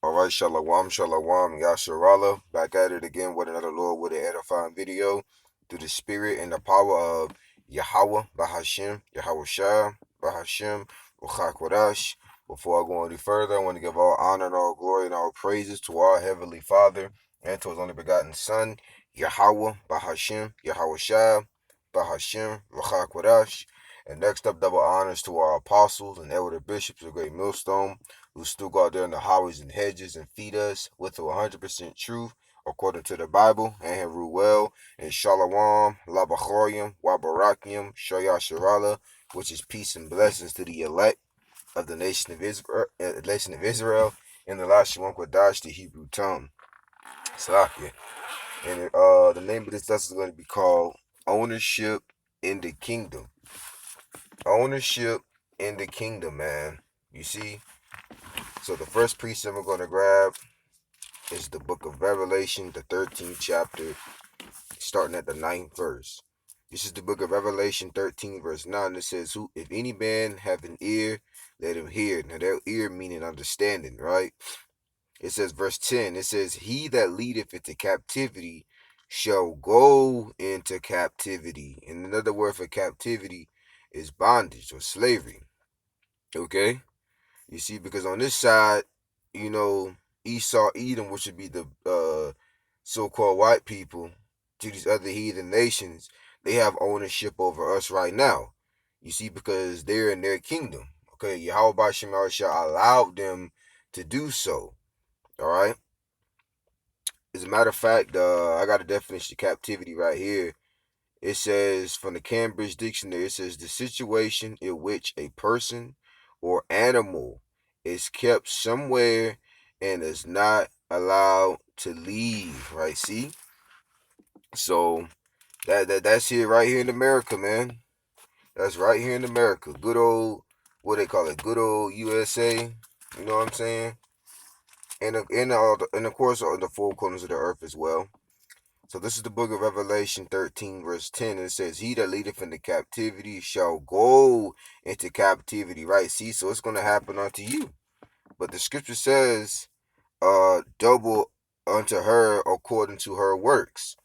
All right, Shalom, Shalom, Yasharala. Back at it again with another Lord with an edifying video through the spirit and the power of Yahweh, Bahashim, Yahweh Shah, Bahashim, Ruchakwadash. Before I go any further, I want to give all honor and all glory and all praises to our Heavenly Father and to His only begotten Son, Yahweh, Bahashim, Yahweh Shah, Bahashim, Ruchakwadash. And next up, double honors to our apostles and elder bishops of Great Millstone, who still go out there in the highways and hedges and feed us with the 100% truth according to the Bible and Ruel and Shalom, Labachorim, Wabarakim, Shoya Sharala, which is peace and blessings to the elect of the nation of Israel, in the Lashawan Kodash, the Hebrew tongue. Salakia. And the name of this lesson is going to be called Ownership in the Kingdom. Ownership in the Kingdom, man. You see? So the first precept we're going to grab is the book of Revelation, the 13th chapter, starting at the 9th verse. This is the book of Revelation 13, verse 9. It says, if any man have an ear, let him hear. Now, that ear meaning understanding, right? It says, verse 10, it says, he that leadeth into captivity shall go into captivity. And another word for captivity is bondage or slavery. Okay? You see, because on this side, Esau, Edom, which would be the so-called white people, to these other heathen nations, they have ownership over us right now. You see, because they're in their kingdom. Okay, Yahweh Shema Shah allowed them to do so. All right. As a matter of fact, I got a definition of captivity right here. It says, from the Cambridge Dictionary, it says the situation in which a person or animal is kept somewhere and is not allowed to leave, right? See? So that's here right here in America, man. That's right here in America. Good old, what they call it? Good old USA. You know what I'm saying? And of course in the four corners of the earth as well. So this is the book of Revelation 13, verse 10. And it says, he that leadeth into captivity shall go into captivity, right? See, so it's going to happen unto you. But the scripture says, double unto her according to her works.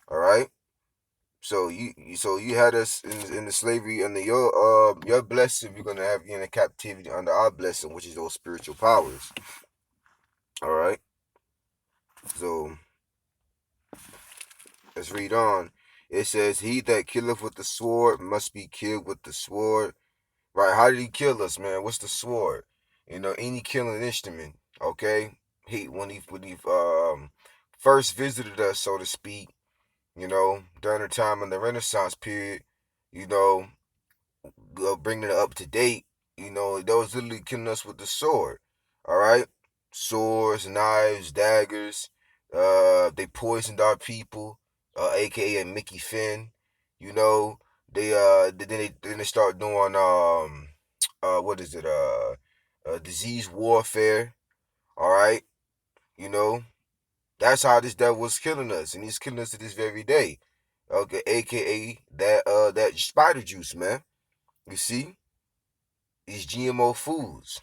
All right. So you had us in the slavery under your blessing. We're going to have you in the captivity under our blessing, which is those spiritual powers. All right. So let's read on. It says, he that killeth with the sword must be killed with the sword. Right, how did he kill us, man? What's the sword? Any killing instrument, okay? When he first visited us, so to speak, during the time in the Renaissance period, you know, bringing it up to date, they was literally killing us with the sword, all right? Swords, knives, daggers, they poisoned our people, aka Mickey Finn. You know, then they start doing what is it, disease warfare. All right, you know, that's how this devil was killing us, and he's killing us to this very day. Okay, aka that spider juice, man. You see, these GMO foods.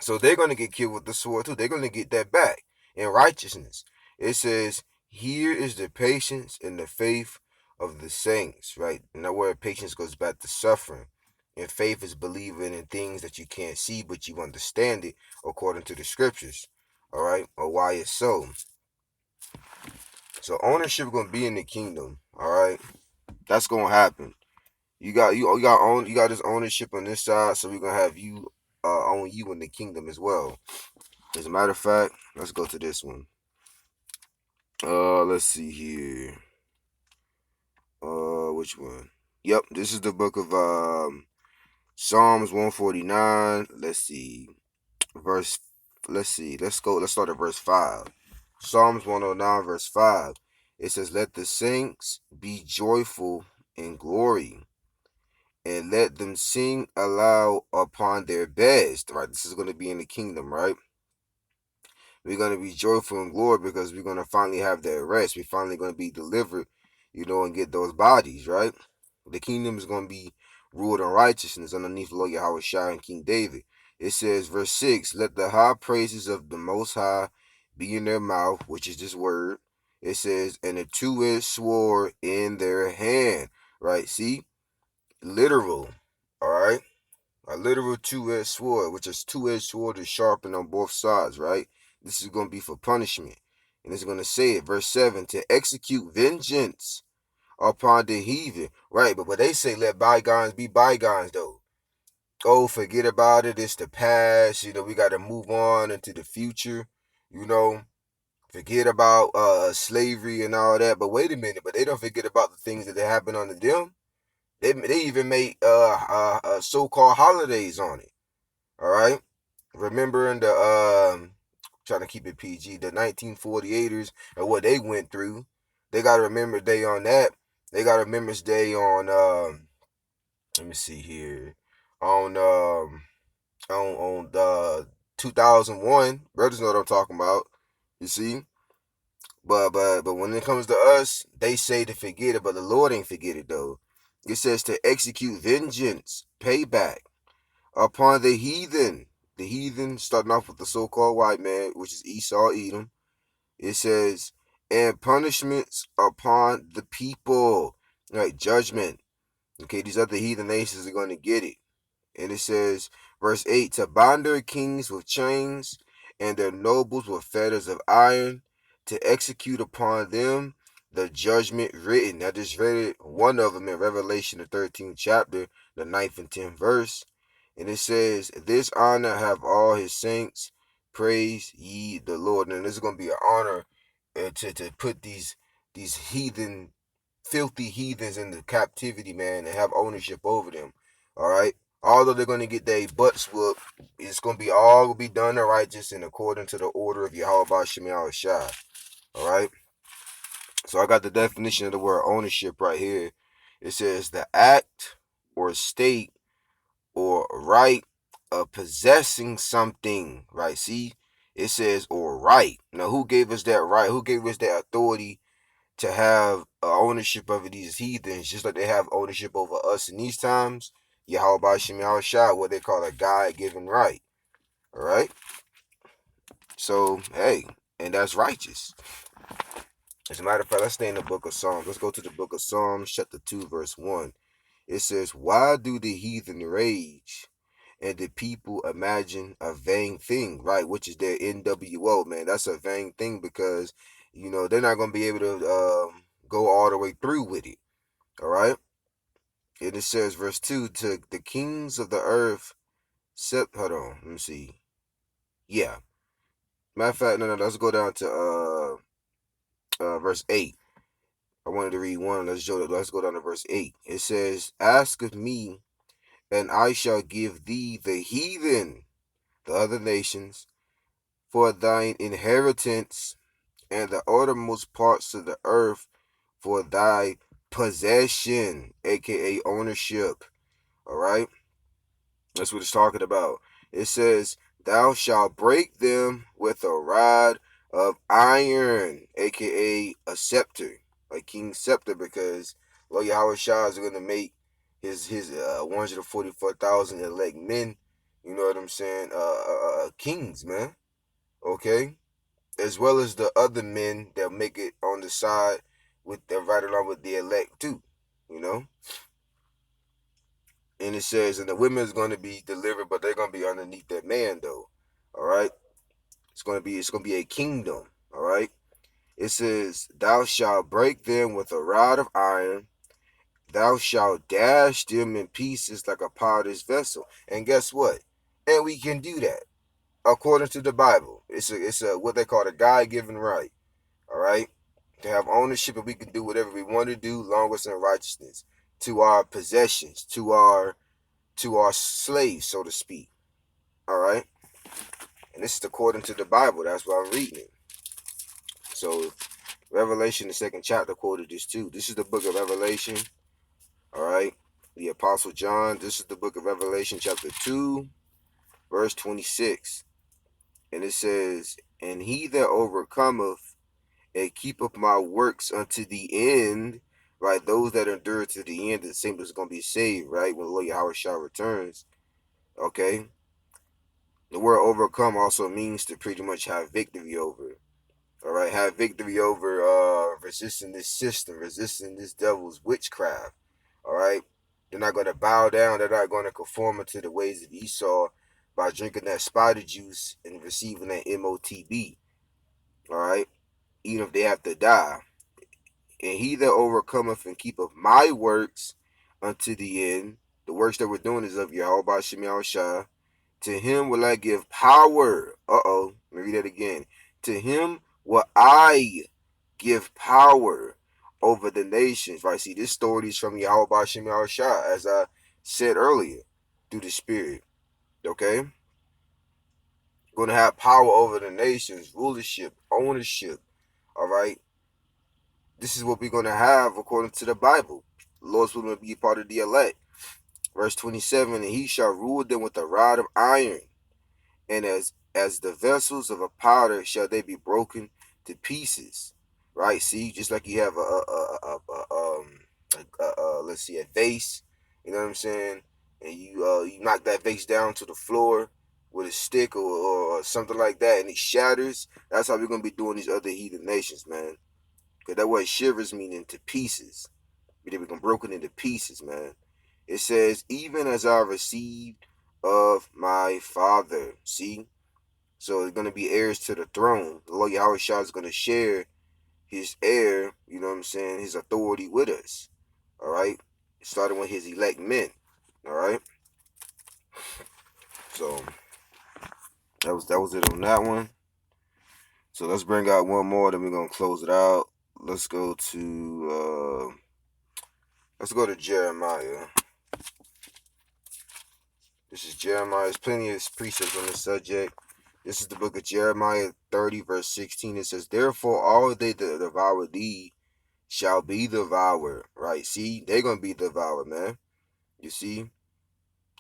So they're going to get killed with the sword too. They're going to get that back in righteousness. It says, here is the patience and the faith of the saints, right? And that word patience goes back to suffering. And faith is believing in things that you can't see, but you understand it according to the scriptures. All right? Or why it's so. So ownership is going to be in the kingdom. All right? That's going to happen. You got this ownership on this side, so we're going to have you own you in the kingdom as well. As a matter of fact, let's go to this one. Let's see here. Which one? Yep, this is the book of Psalms 149. Let's see. Let's see. Let's start at verse 5. Psalms 109, verse 5. It says, let the saints be joyful in glory, and let them sing aloud upon their beds. Right, this is going to be in the kingdom, right? We're going to be joyful in glory because we're going to finally have that rest. We're finally going to be delivered, and get those bodies, right? The kingdom is going to be ruled in righteousness underneath Lord Yahweh Shai and King David. It says, verse 6, let the high praises of the Most High be in their mouth, which is this word. It says, and a two-edged sword in their hand. Right? See? Literal. All right? A literal two-edged sword, which is two-edged sword is sharpened on both sides, right? This is going to be for punishment. And it's going to say it, verse 7, to execute vengeance upon the heathen. Right, but they say let bygones be bygones, though. Oh, forget about it. It's the past. We got to move on into the future. Forget about slavery and all that. But wait a minute. But they don't forget about the things that happened under them. They even made so-called holidays on it. All right. Remembering the trying to keep it PG, the 1948ers and what they went through. They got a Remembrance Day on that. They got a Remembrance Day on let me see here. On the 2001. Brothers know what I'm talking about. You see? But when it comes to us, they say to forget it, but the Lord ain't forget it though. It says to execute vengeance, payback upon the heathen. The heathen, starting off with the so-called white man, which is Esau, Edom. It says, and punishments upon the people. Right, judgment. Okay, these other heathen nations are going to get it. And it says, verse 8, to bind their kings with chains and their nobles with fetters of iron, to execute upon them the judgment written. I just read it, one of them in Revelation, the 13th chapter, the 9th and 10th verse. And it says, this honor have all his saints, praise ye the Lord. And this is going to be an honor to put these heathen, filthy heathens into captivity, man, and have ownership over them. All right? Although they're going to get their butts whooped, it's going to be all be done and righteous and according to the order of Yahweh Shem Shai. All right? So I got the definition of the word ownership right here. It says the act or state or right of possessing something, right? See, it says or right. Now, who gave us that right? Who gave us that authority to have ownership over these heathens, just like they have ownership over us in these times? Yahweh Shem Shai, what they call a God-given right. All right? So, hey, and that's righteous. As a matter of fact, let's stay in the book of Psalms. Let's go to the book of Psalms, chapter 2, verse 1. It says, why do the heathen rage and the people imagine a vain thing, right? Which is their NWO, man. That's a vain thing because, they're not going to be able to go all the way through with it. All right? And it says, verse 2, to the kings of the earth, hold on, let me see. Yeah. Matter of fact, no, let's go down to verse 8. I wanted to read one. Let's go down to verse 8. It says, ask of me, and I shall give thee the heathen, the other nations, for thine inheritance, and the uttermost parts of the earth for thy possession, aka ownership. All right? That's what it's talking about. It says, thou shalt break them with a rod of iron, aka a scepter, like King's scepter, because Lord Yahweh Shah is going to make his 144,000 elect men, you know what I'm saying, kings, man. Okay? As well as the other men that make it on the side with the right along with the elect too, you know. And it says, and the women is going to be delivered, but they're going to be underneath that man, though. All right, it's going to be a kingdom. All right. It says, thou shalt break them with a rod of iron. Thou shalt dash them in pieces like a potter's vessel. And guess what? And we can do that according to the Bible. It's a what they call a God-given right. All right, to have ownership, and we can do whatever we want to do, long as in righteousness, to our possessions, to our slaves, so to speak. All right, and this is according to the Bible. That's why I'm reading it. So Revelation, the second chapter, quoted this too. This is the book of Revelation. All right, the Apostle John. This is the book of Revelation, chapter 2, verse 26, and it says, "And he that overcometh and keepeth my works unto the end." Right, those that endure to the end, the same is going to be saved. Right, when the Lord Yahweh Shah returns. Okay. The word overcome also means to pretty much have victory over. All right, have victory over resisting this system, resisting this devil's witchcraft. All right, they're not going to bow down. They're not going to conform to the ways of Esau by drinking that spider juice and receiving that MOTB. All right, even if they have to die. And he that overcometh and keepeth my works unto the end, the works that we're doing is of Yahweh Shem Yahushua. To him will I give power. Let me read that again. To him will I give power over the nations. Right? See, this story is from Yahweh Shem Yahushua, as I said earlier, through the Spirit. Okay? Going to have power over the nations, rulership, ownership. All right? This is what we're going to have according to the Bible. The Lord's will be part of the elect. Verse 27, and he shall rule them with a rod of iron, and as the vessels of a powder shall they be broken to pieces. Right? See, just like you have let's see, a vase. You know what I'm saying? And you knock that vase down to the floor with a stick or something like that, and it shatters. That's how we're gonna be doing these other heathen nations, man. Because that word shivers meaning to pieces. They become broken into pieces, man. It says, even as I received of my Father. See? So it's going to be heirs to the throne. The Lord Yahweh Shah is going to share his heir, you know what I'm saying, his authority with us. All right? Starting with his elect men. All right? So that was it on that one. So let's bring out one more, then we're going to close it out. Let's go to Jeremiah. This is Jeremiah. There's plenty of precepts on this subject. This is the book of Jeremiah 30, verse 16. It says, therefore all they that devour thee shall be devoured. Right? See, they're going to be devoured, man. You see?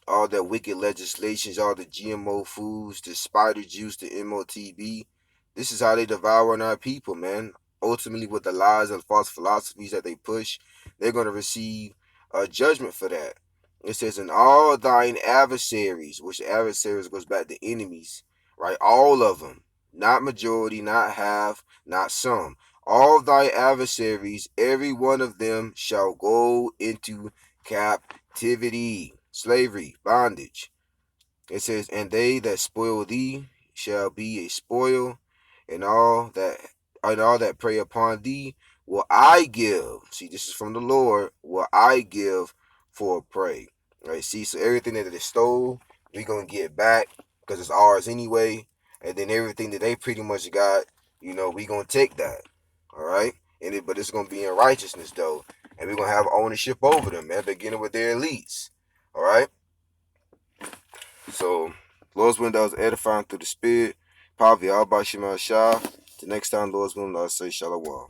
All that wicked legislations, all the GMO foods, the spider juice, the MOTB. This is how they devour our people, man. Ultimately, with the lies and false philosophies that they push, they're going to receive a judgment for that. It says, and all thine adversaries, which adversaries goes back to enemies, right? All of them, not majority, not half, not some. All thy adversaries, every one of them shall go into captivity, slavery, bondage. It says, and they that spoil thee shall be a spoil, and all that prey upon thee will I give. See, this is from the Lord. Will I give for a prey? Right? See, so everything that they stole, we gonna get back because it's ours anyway. And then everything that they pretty much got, we gonna take that. All right. But it's gonna be in righteousness though, and we're gonna have ownership over them, man. Beginning with their elites. All right. So, Lord's willing, that was edifying through the Spirit. Power of Yahweh Shema Shah. The next time, Lord's willing, I'll say Shalom.